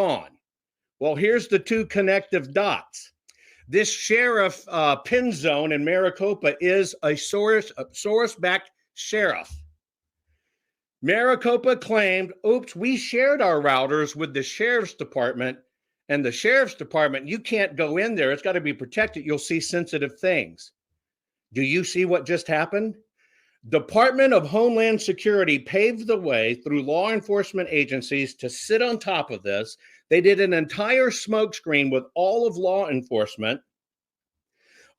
pawn. Well, here's the two connective dots. This sheriff pin zone in Maricopa is a Soros-backed sheriff. Maricopa claimed, oops, we shared our routers with the sheriff's department, and the sheriff's department, you can't go in there. It's got to be protected. You'll see sensitive things. Do you see what just happened? Department of Homeland Security paved the way through law enforcement agencies to sit on top of this. They did an entire smokescreen with all of law enforcement,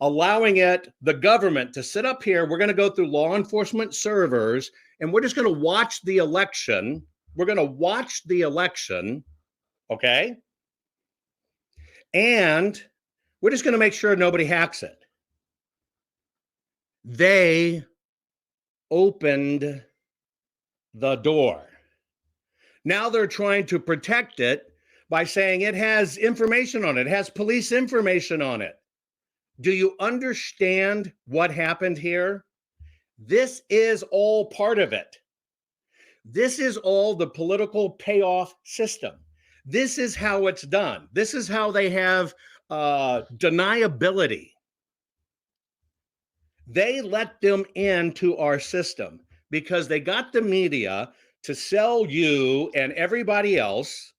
allowing the government to sit up here. We're going to go through law enforcement servers, and we're just going to watch the election. We're going to watch the election, okay? And we're just going to make sure nobody hacks it. They opened the door. Now they're trying to protect it by saying it has information on it. It has police information on it. Do you understand what happened here? This is all part of it. This is all the political payoff system. This is how it's done. This is how they have deniability. They let them into our system because they got the media to sell you and everybody else.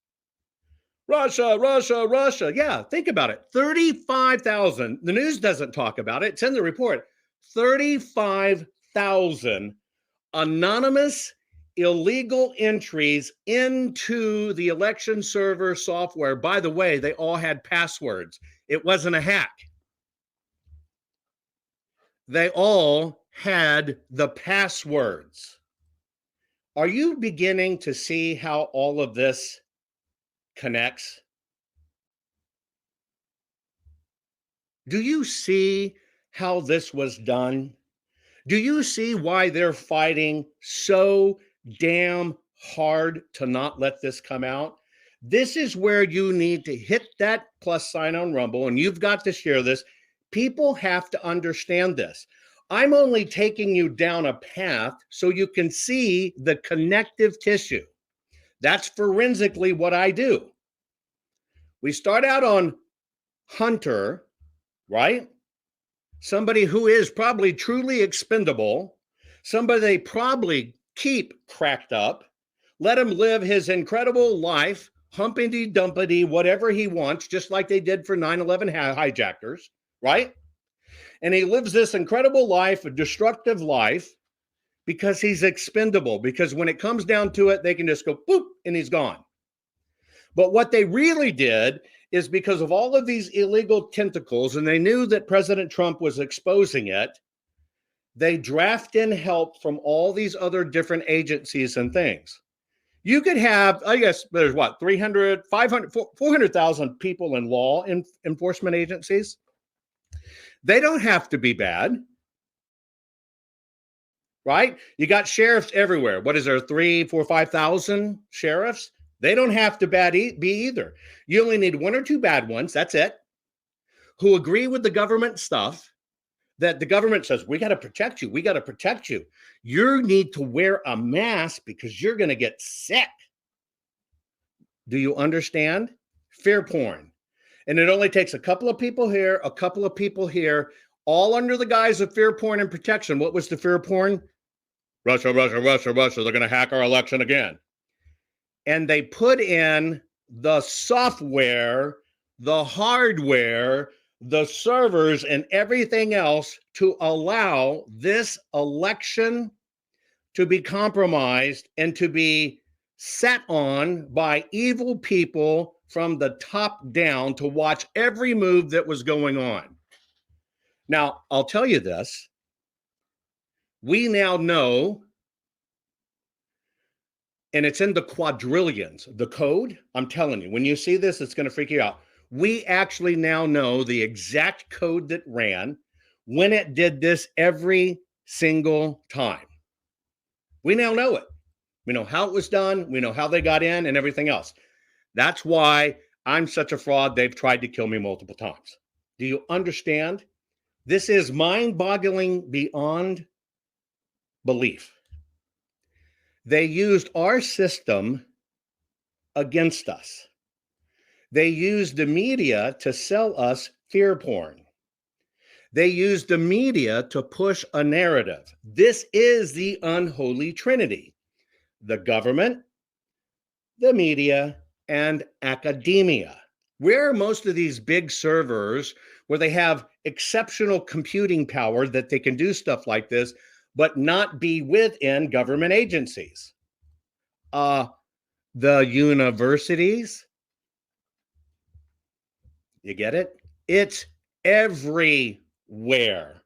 Russia, Russia, Russia. Yeah, think about it. 35,000. The news doesn't talk about it. It's in the report. 35,000 anonymous illegal entries into the election server software. By the way, they all had passwords. It wasn't a hack. They all had the passwords. Are you beginning to see how all of this connects? Do you see how this was done? Do you see why they're fighting so damn hard to not let this come out? This is where you need to hit that plus sign on Rumble, and you've got to share this. People have to understand this. I'm only taking you down a path so you can see the connective tissue. That's forensically what I do. We start out on Hunter, right? Somebody who is probably truly expendable, somebody they probably keep cracked up, let him live his incredible life, humpity-dumpity, whatever he wants, just like they did for 9/11 hijackers, right? And he lives this incredible life, a destructive life, because he's expendable, because when it comes down to it, they can just go boop, and he's gone. But what they really did is because of all of these illegal tentacles, and they knew that President Trump was exposing it, they draft in help from all these other different agencies and things. You could have, I guess, there's what, 300, 500, 400,000 people in law enforcement agencies. They don't have to be bad, right? You got sheriffs everywhere. What is there, 3, 4, 5,000 sheriffs? They don't have to be either. You only need 1 or 2 bad ones, that's it, who agree with the government stuff, that the government says, we got to protect you, we got to protect you. You need to wear a mask because you're going to get sick. Do you understand? Fear porn. And it only takes a couple of people here, a couple of people here, all under the guise of fear porn and protection. What was the fear porn? Russia, Russia, Russia, Russia. They're going to hack our election again. And they put in the software, the hardware, the servers, and everything else to allow this election to be compromised and to be set on by evil people from the top down to watch every move that was going on. Now, I'll tell you this. We now know, and it's in the quadrillions, the code. I'm telling you, when you see this, it's going to freak you out. We actually now know the exact code that ran when it did this every single time. We now know it. We know how it was done. We know how they got in and everything else. That's why I'm such a fraud. They've tried to kill me multiple times. Do you understand? This is mind-boggling beyond belief. They used our system against us. They use the media to sell us fear porn. They use the media to push a narrative. This is the unholy trinity: the government, the media, and academia. Where are most of these big servers where they have exceptional computing power that they can do stuff like this, but not be within government agencies? Uh, the universities. You get it? It's everywhere.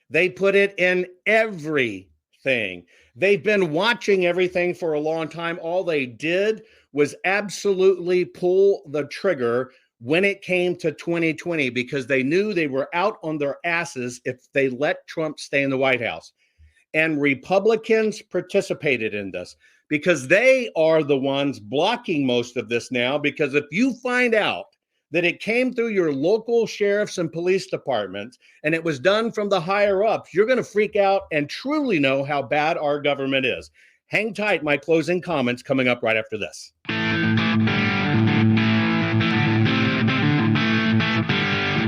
They put it in everything. They've been watching everything for a long time. All they did was absolutely pull the trigger when it came to 2020 because they knew they were out on their asses if they let Trump stay in the White House. And Republicans participated in this because they are the ones blocking most of this now. Because if you find out that it came through your local sheriffs and police departments and it was done from the higher ups, you're going to freak out and truly know how bad our government is. Hang tight. My closing comments coming up right after this.